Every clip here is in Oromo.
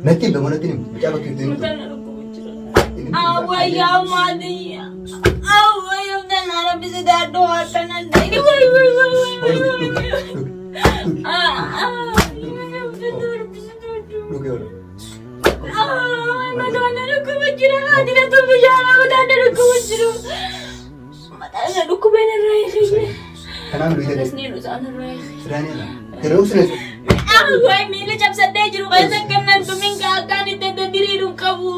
Natti bamonatti mucaa bakka itti Mutana dhukkuba. Awwayyaa maadiyyaa. Awwayyaa danaa rabbisa daadhoo akkanaan ta'e. Mataana dhukkuba jira. Haadina tu bishaan mataana dhukkuba jiru. Mataana dhukkuba irraa eegalee. Kanaan duwidee. Asni dhusaan irraa eegalee. Siraanii gara usne. Awwaay miila cabsadhee jiru keessa kannan tumin kaakkaan itti diriiruun qabu.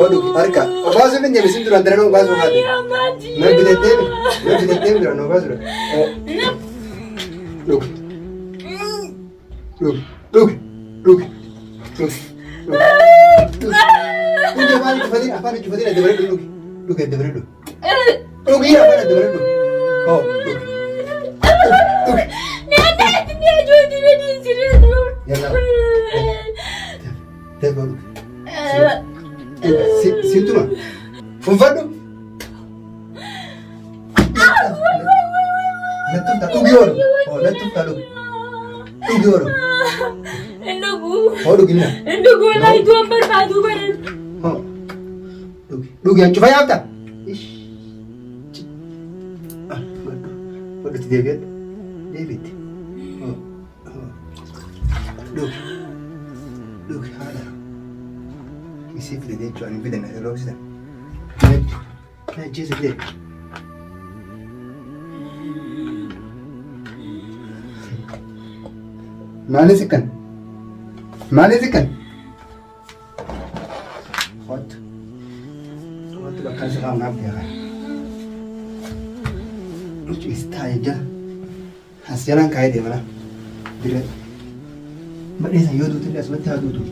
Odu harka obaasu min jedhe sin duraan daraan obaasu haati. Nabbi deddeebi duraan obaasu dha. Dhug. Dhug. Dhug. Dhug. Dhug. Dhug afaan cufatiin adda bareedu dhug. Dhug adda bareedu. Dhugii afaan adda bareedu. Oh dhug. Dhug. Nyaata ni ajooti ni sirriitu. Yalla. Teefa dhug. Sintuma. Funfadhu. Nattumta dhugi oolu. Oh nattumta dhugi. Dhugi oolu. Endogu. Oh dhuginna. Endogu wallahi tuan barbaadu baran. Oh. Dhugi. Dhugi an cufa yaabta. Godhutti deebi'adhu. Deebiitti. Oh. Dhugi. Dhugi haala. Isii fide jechuun hin fidan yeroo ibsitan. Na ajjeese fide. Maali sikkan? Maali sikkan? Hot. Hot bakka isa kaan naaf dhiyaata. Lucu istaa ija. As jalaan kaayee deemana. Diree. Badheessan yoo duutu illee asumatti haa duutu.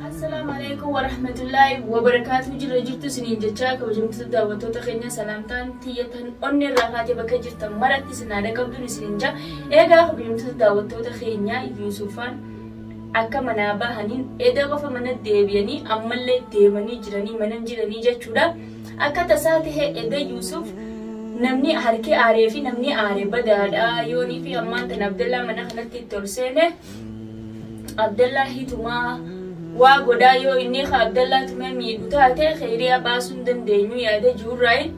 Assalamualaikum warahmatullahi wabarakatuh. Jirra jirtu siniin jechaa kabajamtoota daawwattoota keenya salaamtaan tiyyatan onni irraa kaatee bakka jirtan maratti sinaada qabduun isiniin jaa. Eegaa kabajamtoota daawwattoota keenya Yuusufaan akka manaa bahaniin eeda qofa mana deebi'anii ammallee deemanii jiranii mana jiranii jechuudha. Akka tasaa tahee eeda Yuusuf namni harki aaree fi namni aaree badaadha. Yoonii fi ammaan tan Abdallaa mana kanatti itti ol seene Abdallaa hitumaa waa godaa yoo inni Abdallaa tumee miidhu taate khayriyaa baasuu hin dandeenyu yaada jirurraayin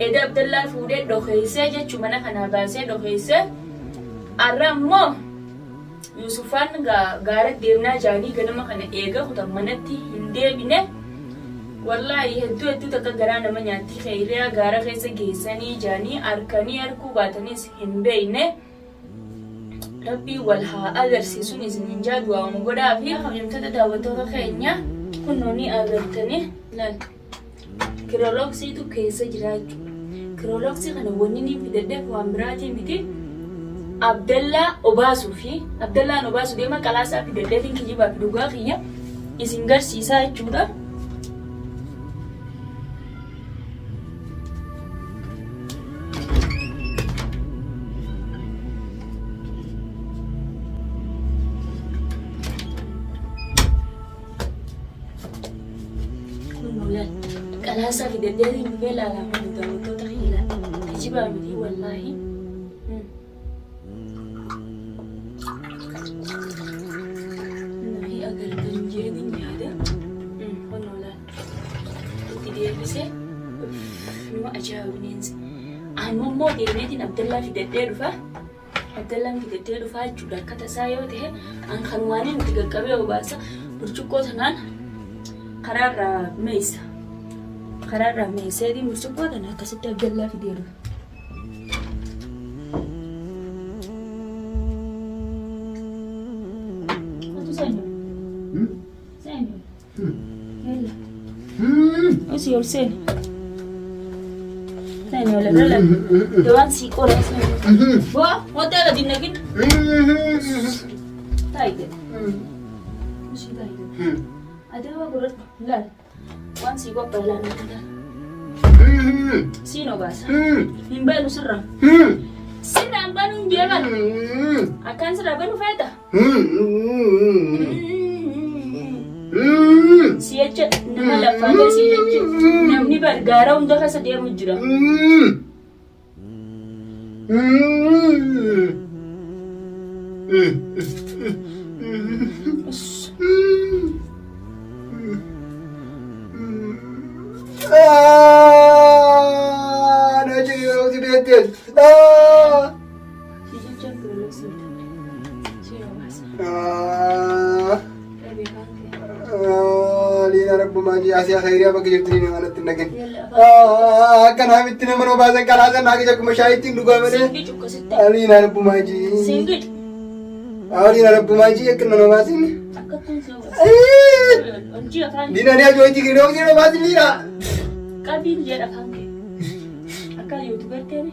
eda Abdallaa fuudhee dhokeessee jechuu mana kanaa baasee dhokeessee arra ammoo Yuusufaan gaara deemnaa jaanii ganama kana eega kutan manatti hin deebine wallaahi hedduu takka garaa nama nyaatti khayriyaa gaara keessa geessanii jaanii arkanii arkuu baatanis hin beeyne Rabbi wal haa agarsiisuun isiniin jaadu waan godhaa fi kabajamtoota daawwattoota keenya kunnoonni agartanii laal kiroolooksiitu keessa jira jechuudha. Kiroolooksii kana wanni ni fidaddeef waan biraatii miti Abdallaa obaasuu fi Abdallaan obaasuu deema qalaasaa fidaddeetiin kijibaa fi dhugaa kiyya isin garsiisaa jechuudha. Kalasa fi deddeebiin dhufee laalama daawwattoota keenya kijibaa miti wallaahi. Nahi agartan jeetiin yaada. Honoolaan itti deebisee nama ajaa'ibneensi. Ammoo deemeetiin Abdallaa fidaddee dhufa. Abdallaan fidaddee dhufaa jechuudha. Akka tasaa yoo ta'e an kan waan nuti qaqqabee obaasa burcuqqoo sanaan karaarraa meessa. Karaarraa meesseetiin burcuqqoo tana akkasitti Abdallaa fidee dhufa. Otu seenyu. Seenyu. Yalla. Osi ol seeni. Seenyu wala dhala. Dawaan sii qola seenyu. Waa hoteela dinnagin. Taayite. Osi taayite. Adeema godhadhu laal. Waan sii qophaa'e laal. Sino baasa. Hin baanu sirra. Sirraan baanu hin beekan. Akkaan sirraa baanu feeta. Si jecha nama laffaatee si jecha namni gargaara hunda keessa deemu jira. Nacik yang tidak Lina Rabbu Maji Asia Khairia bagi jadi ini mana tindakan? Kan kami tidak menobaskan kalasan lagi jago masyaitin juga mana? Lina Rabbu Maji. Lina Rabbu Maji ya kan menobasin. Lina dia jual tiga dong dia nobasin Lina. Kabin dia dah panggil. Akal YouTuber teh,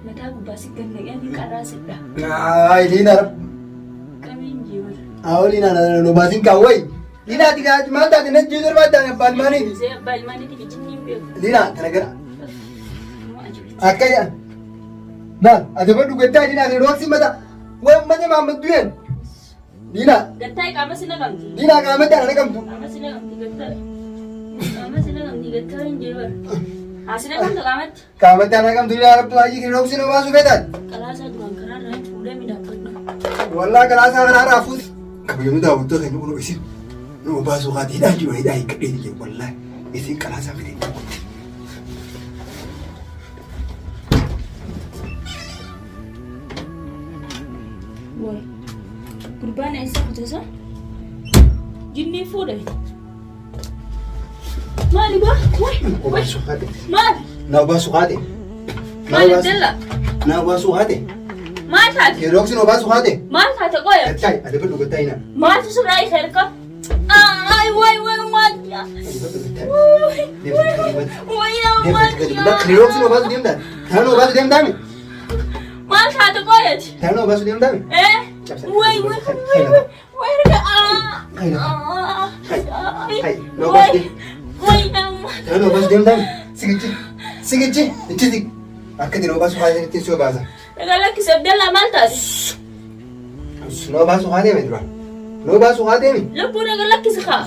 mereka bubasik gandengnya di karasit dah. Lina Rabbu. Kabin jiwa. Lina nobasin kawai. Lina tiga cuma tadi net jujur banget Balmani. Saya Balmani di bikin nimbil. Lina kena-kena. Akaya. Nah, ada apa duga tadi Lina ada roksi mata. Wah mana mama tuan. Lina. Gatai kamu sih nak kamti. Lina kamu tak ada kamu. Kamu sih nak kamti gatai. Kamu sih nak kamti gatai jiwa. Hasilnya kan tu kamu. Kamu tak ada kamu Lina ada pelagi kira roksi nama masuk betul. Kalau saya tuan kerana lain sudah mendapat. Wallah kalau saya kerana rafus. Kamu yang tahu betul kan itu isi. No basu hati dah juga dah ikat dia wallah. Isi kalau saya ini. Woi, kurban ऐसा कुछ ऐसा? जिन्नी फूड है। माल इबा, woi, Basu hati. माल, No basu hati. माल जल्ला, No basu hati. माल था, Kira roksi no basu hati. माल था तो कोई, Kacai ada apa duga tadi nak? माल तो सुराई खैर का, ay, woi, माल ya, woi ya माल Dah kira roksi no basu diam dah. Tahu no basu diam dah ni. माल था तो कोई, Tahu no basu diam dah ni. woi, rega, woi ya, Tahu no basu diam dah ni. Sikit. Itu. Aku tidak no basu hati ni tisu bahasa. Kalau kisah dia lah mal tas, No basu hati ni tuan. No basu hati ni. lepas kalau kisah kah,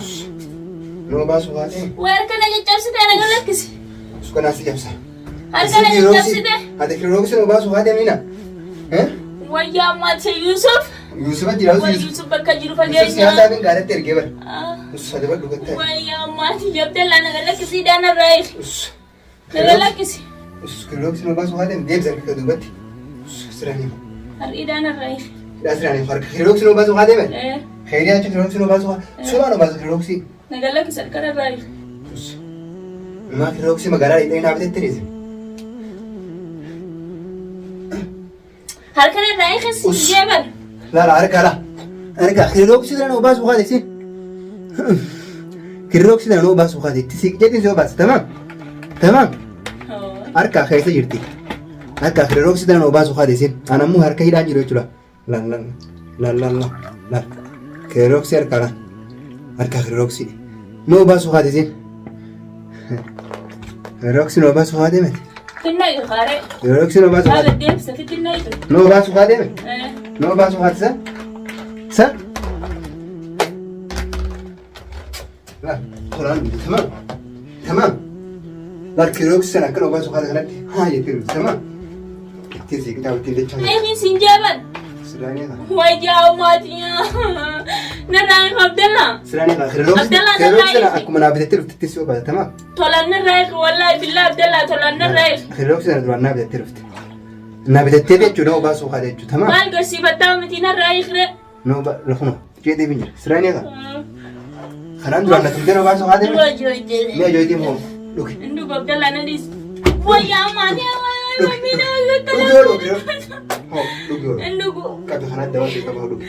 No basu hati ni. woi kan aja cakap sih, kalau kisah, Suka nasi jam sah. kan aja cakap sih deh. Ada kira roksi no basu hati ni nak. Woi ya mal saya Yusuf. Yusuf tidak Wah usah. Yusuf bakal juru Yusuf panggilnya. siapa pun gak ada tergebar. Yusuf ada apa duga tadi. Wah ya mah jawab dia lah nagala kisi dana rai. Nagala kisi. Yusuf kira roksi no basu hati ni. Dia bisa kita duga tadi. Serani. Hari dana rai. Dah serani. Fark kira roksi no basu hati ni. Eh, Khairia cakap kira roksi no basu hati. Semua no basu kira roksi. nagala kisi kara rai. Mak kira roksi magara itu yang nabi terus. Har kana rai kisi jaban. لا أركا خيروك سيدنا نو باس وخادي سي خيروك سيدنا نو باس وخادي تسيك جدي سو باس تمام أركا خيسة جرتي أركا خيروك سيدنا نو باس وخادي سي أنا مو هركا هيدا جيرو تلا لا خيروك سي أركا خيروك سي نو باس وخادي سي خيروك سي نو باس وخادي مت Kena itu kare. خيروك سي نو باس Ada وخادي dia sakit kena itu. نو باس وخادي مت Eh, نو باس وخادي سا لا قرآن تمام لا كيروك سنة كانوا بس وخذ غلطي هاي كيروك تمام تيجي كده وتيجي تشانه ini kisi jaban. سراني هذا Woi jauh matinya. Narai Abdullah. سراني هذا كيروك سنة أكو من أبدا تعرف تتسوى بعد تمام Tolan narai والله بالله Abdullah tolan narai. كيروك سنة دروان أبدا تعرف أبدا تعرف شو نو بس وخذ شو تمام Mal gasi batang mati narai kre. نو ب رخنو جيدي بينجر سراني هذا خلنا دروان نتيجة نو بس وخذ ميا جويدي مو لوك Induk Abdullah nanti. Woi ya mati. Woi mina لوك يورو كيروك هو لوك يورو Induk. كابي خلنا دوا شيء كابي لوك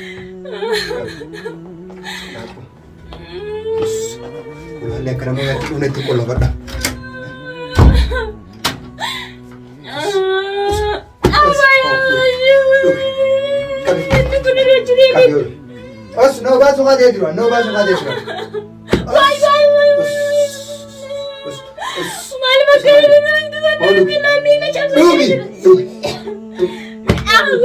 وهلا كلامه يقولون تقول له برا بس نو بس وقاعد يدرون نو بس وقاعد يدرون Woi malu makan mina mina cap لوكي لوكي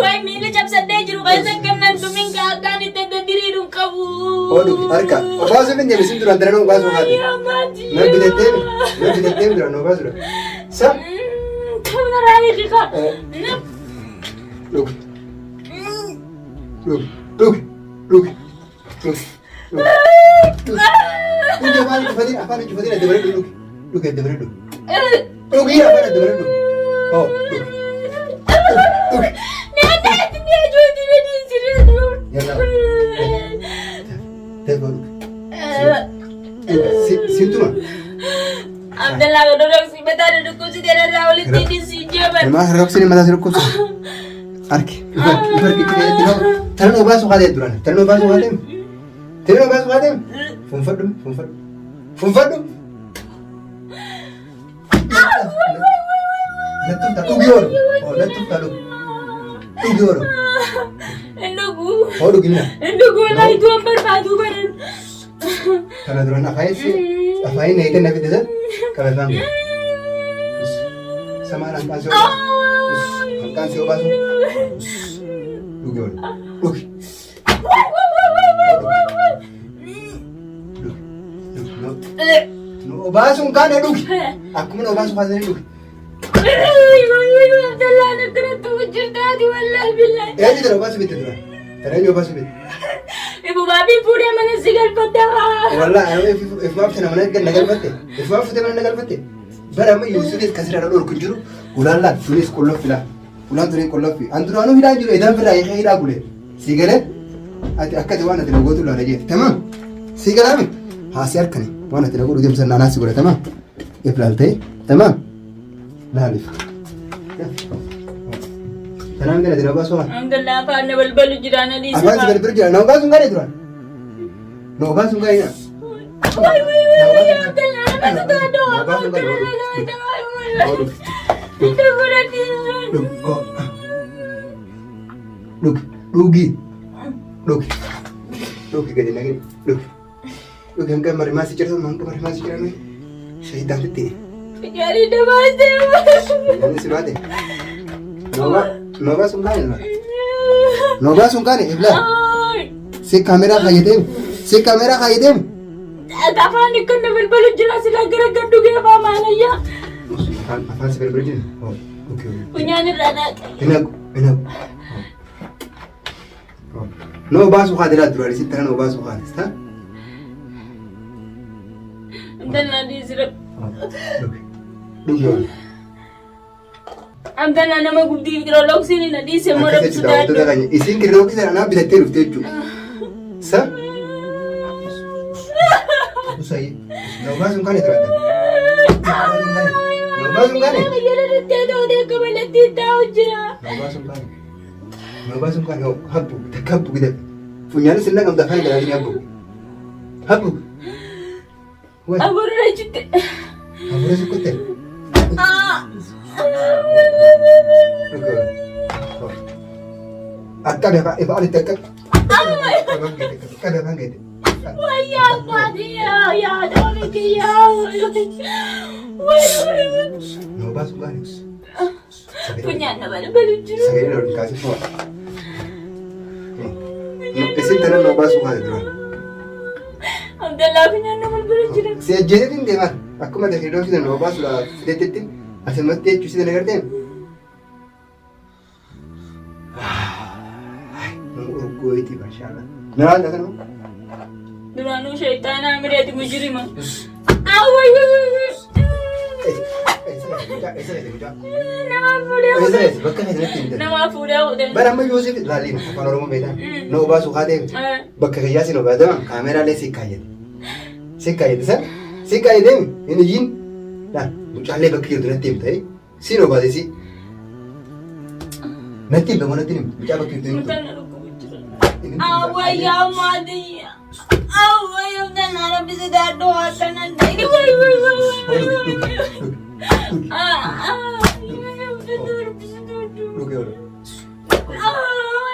woi mina cap sadde jiru kaisa kanan tumin ka akan itu diri dong kamu. Oh لوكي أركا وباز من جالس يدرون ترى نو بس وقاعد Ya mati. ما بدي تدرون نو بس سام Kamu narai kika. لوكي Dhugi. Dhugi afaan cufatiin adda bareedu dhugi. Dhugi adda bareedu. Dhugi afaan adda bareedu. Oh dhugi. Sintuma. Abdallah godok si betar duduk si dia rawli tini si jabat. Memang rok sini mata siruk kusu. Arki. Ibar kita tino. Taran obasu kade duran. Taran obasu kade. Taran obasu kade. Funfadum. Letup tak ugior. Oh letup tak lu. Ugior. Endugu. Oh lu gimana? Endugu lah itu ambar batu badan. Karena duran afain sih. Afain nih kan nabi desa. Kalau bang. Sama anak masuk. Makan si obasu. Ugior. Ugi. No obasu kan ya dugi. Aku mau obasu kan ya dugi. Abdallah nak kena tujuh tadi wallahi billahi. Ya jadi obasu betul duran. Terus obasu betul. Ibu babi pura mana sigal patah. Wallahi if maaf sana mana kan nagal batte. If maaf sana nagal batte. Bara ma Yusuf is kasira ro kunjuru. Ulalla tunis kollo fila. Ulan tunis kollo fi. Andro anu hida jiru edan fira ya hida gule. Sigale ati akkati wana tena gotu la raje. Tamam. Sigala mi. Ha siar kani. Wana tena gotu demsa nana sigole tamam. Iflalte. Tamam. La alif. Tanam gana tena baso. Alhamdulillah apa anda balbalu jirana di Apa sih balbalu jirana? No baso ngane tuan. No baso ngane. Wai Abdallah apa tu ado? Itu berarti. Rugi gede lagi. Rugi angka mari masih cerita mangka mari masih cerita nih. Syaitan itu. Jadi dah masih. Ini sudah deh. Nova sungkan ibla. Si kamera kayitem. Apaan ni kan level balu jelas gara-gara gandu gaya apa mana ya? Apaan si berbeda? Oh, oke. Punya ni anak. Enak. No basu hadirat dulu di situ no basu hadis, ha? Dan nanti sirap. Dulu. Amdan nama bukti kirolog sini nanti semua orang sudah. Isin kirolog sini anak bisa terus teju. Sa? Usai. No basu kan itu ada. No basu kan? Ya ada tiada dia kembali tahu je. No basu kan. Habu, takabu gitu. Punya ni senang amda kan dari habu. Abu rajut. Abu rajut kote. Akka dah ibu ada tekak. Kada bangget. Waya dia ya dong dia. No basu kan. Punya nama balu juru. Saya dah dikasih semua. Isin tanah no basu kan itu. Alhamdulillah punya nama balu juru. Saya jadi ni mah. Aku mah dah hidup sih no basu lah. Detik. Asal mati cuci dan negara tem. Urgo itu masyaallah. Nah, dah kan. Duranu syaitan amir di mujrim. Awai. Nama fuda udah. Barang Yusuf lalin apa orang beda. No basu kade. Bakka kiyasi no beda. Kamera le sikayet. Sikayet dem. Ini jin. Nah, mucalle bakki udah tim tadi. Sino bade si. Nanti bagaimana tim? Mucalle bakki tim. Awai ya madi. Awai udah nara bisa dah doa tanah. Ini wai.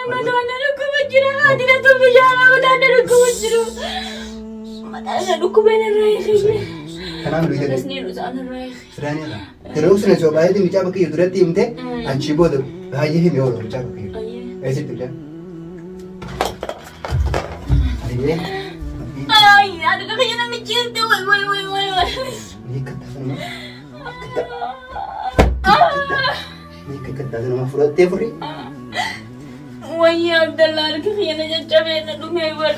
Madonna luku bajira hadira tu bijala madonna luku bajira madonna luku bener rai Kanam dulu jadi. Resni lu sana rai Serani lah. Terus nih coba aja tim bicara bakki udah tim teh. Anci bodoh. Aja ini orang bicara bakki. Situ kan. Ayo. Ay, ada kakaknya nama cinta wai. Ini kata sama. Ini kata sama furat teh furi. Wayya Abdallah harka kiyana caccabee na dhumee bar.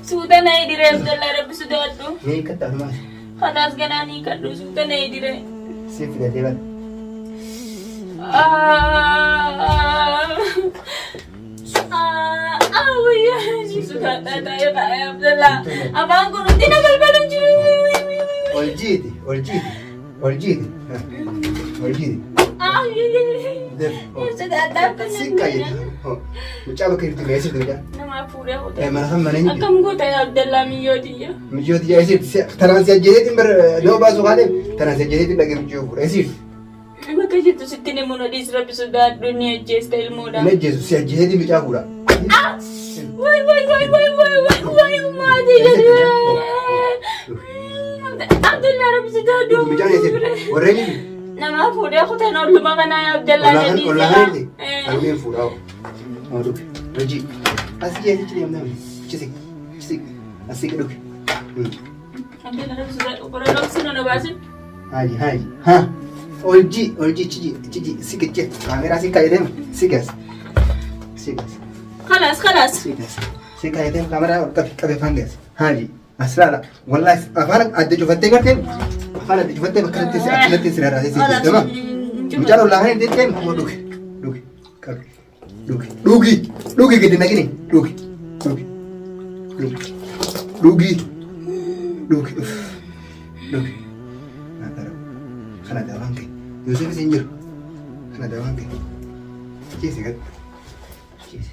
Suuta na idire Abdallah rabbi sodaadhu. Mee katta dhumaas. Kanaas ganaanii kadhu suuta na idire. Siif fidatee bal. Wayya ni sodaadhaa taa'ee taa'ee Abdallah. Abaan kun hundi na galbalan jiru. Ol jiiti. Sodaadhaaf kan Sikkaa jedhu. Mucaa bakka jirtu meeshaa duudaa. Nama fuudhee hoteela. Mana kan mana hin jiru. Akkam goota yaa Abdallah miyyootiyya. Mijooti yaa isiit tanaan si ajjeetiin bar nama baasuu kaadee tanaan si ajjeetiin dhagee mijoo fuudha isiit. Bakka jirtu sitti ni munadhiis rabbi sodaadhu ni ajjeesta ilmoodha. Hin ajjeesu si ajjeetiin micaa fuudha. Way maatii jedhee. Abdallah rabbi sodaadhu. Mijaan isiit warreen jiru. Nama fuudhee kutaan olluma kanaa yaa Abdallah jedhiisa. Ollahan illee armeen fuudha hoo. Dhufe hojii asii jeesichi deemnaa chisik asii dhufe. Abdallah rabbi sodaadhu qorra dhoksinu na baasin. Haji haa oljii ciji sikiche kaameraa si kaayyateema sikas. Khalaas. Si kaayyateema kaameraa qabe fangees haji asiraadha wallahi afaan adda cufattee garteen afaan adda cufattee bakka kanatti si rarraasee si jettama. Mucaan ollahan hin deettee moo dhuge qabe. Dhugi gadi naqini dhugi kana daawaan kee Yoosef isin jiru kana daawaan kee ciise gad ciise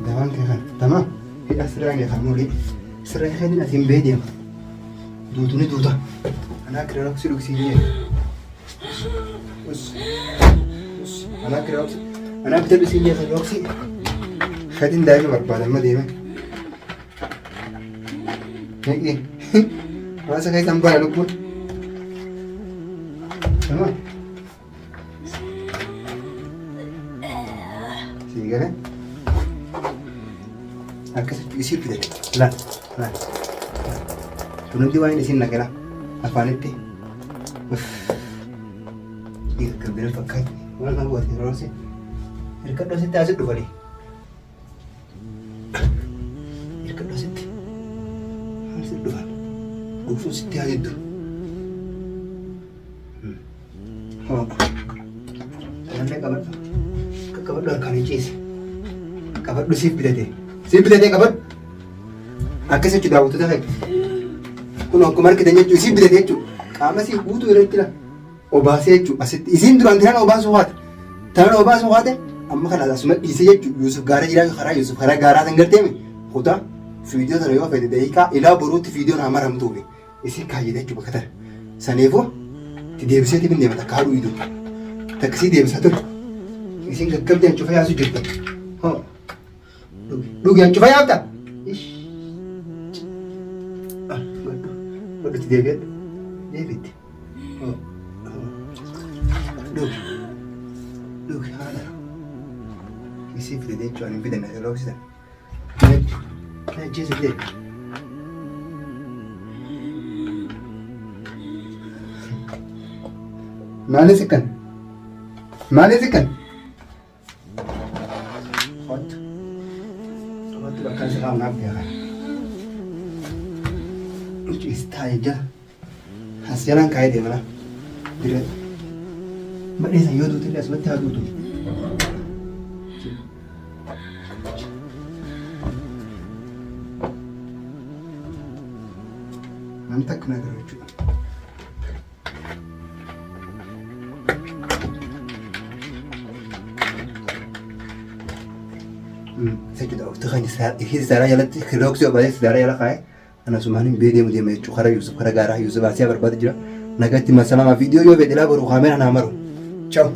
daawaan kee kana tamam hidha sirraa kee kan mulii sirraa kee hin asin bee deema duutuni duuta anaa kira roksi dhugsii jee Anak kita di sini akan roksi. Kadin dah ni berbadan mah dia. Ni. Masa kai tambah lu pun. Sama. Sini kan? Aku isi pide. Lah. Tunang diwain di sini nak kira. Apa ni? Ini kebetulan pakai. Mana kan buat roksi. Irkad dosit asyik dua kali. Irkad dosit. Asyik dua. Dua siti aja tu. Oh. Anda kabar dua kali cis. Kabar dua sip bidate kabar. Aku sih sudah utuh dah. Kuno kemarin kita nyanyi sip bidate tu. Kama sih utuh irat lah. Obase tu. Asyik izin duran tiran obase buat. Tiran obase buat amma kana asuma dhiisee jechuudha Yusuf gaara jiraa karaa Yusuf karaa gaaraa san garteemi kutaa fiidiyoo sana yoo fedhe daqiiqaa ilaa boruutti fiidiyoon haa maramtuufi isin kaayyee jechuudha bakka tana saneefuu itti deebiseeti bin deemata kaaduu iduu takkisii deebisa ture isin gaggabdee hancufa yaasu jirta hoo dhugi hancufa yaabta godhutti deebiitti hoo dhugi haala isi fide jechuun hin fidanne yeroo ibsitan. Kan ajjeesu fide. Maalis ikkan? Waktu bakal sekarang nabi ya kan. Istirahat aja. Hasilnya kayak di mana? Tidak. Mbak Desa yo tuh tidak sebentar tuh. Mantap kena terus. Saya juga waktu kan sejarah jalan kerok sih banyak sejarah jalan kayak anak sumanin beda dia macam cara Yusuf cara garah Yusuf asyik berbeda juga. Naga tim masalah video yo beda lah baru kamera nama baru. Ciao.